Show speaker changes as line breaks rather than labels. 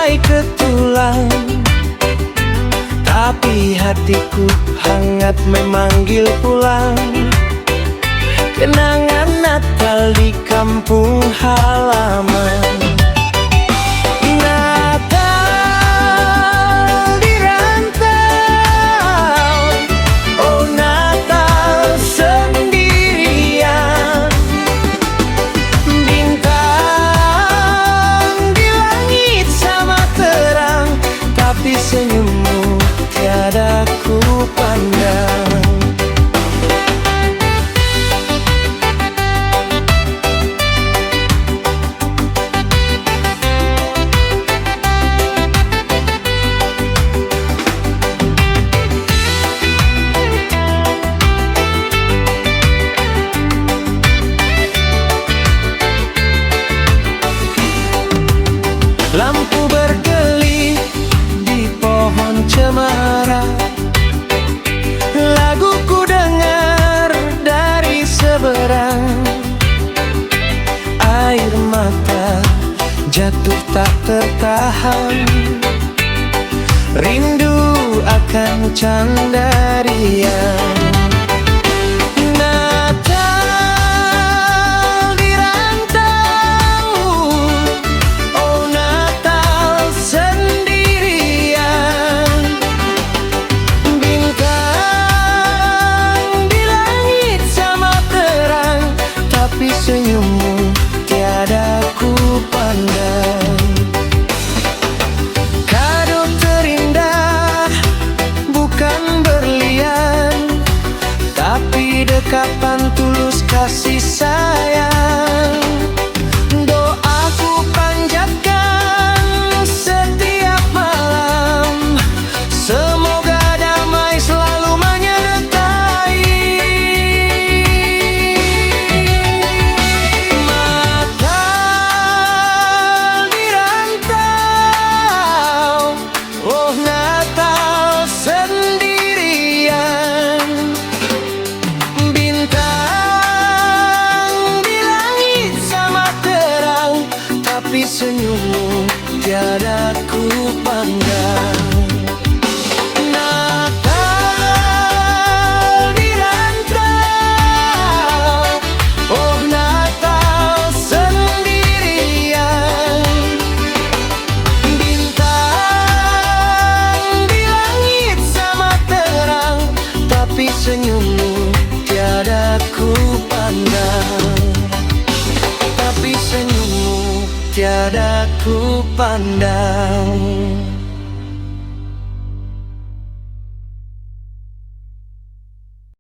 sampai ke tulang. Tapi hatiku hangat memanggil pulang. Kenangan Natal di kampung halaman. Natal di rantau, oh Natal sendirian. Bintang di langit sama terang, tapi senyummu tiada ku pandang. Lampu berkelip di pohon cemara, lagu ku dengar dari seberang. Air mata jatuh tak tertahan, rindu akan candarian. Senyummu tiada ku pandang. Kado terindah bukan berlian, tapi dekapan tulus kasih sayang. Doaku panjatkan setiap malam, semoga damai selalu menyertai. Tapi senyummu tiada ku pandang. Natal di rantau, oh Natal sendirian. Bintang di langit sama terang, tapi senyummu tiada ku pandang. Tapi senyummu tiada ku pandang.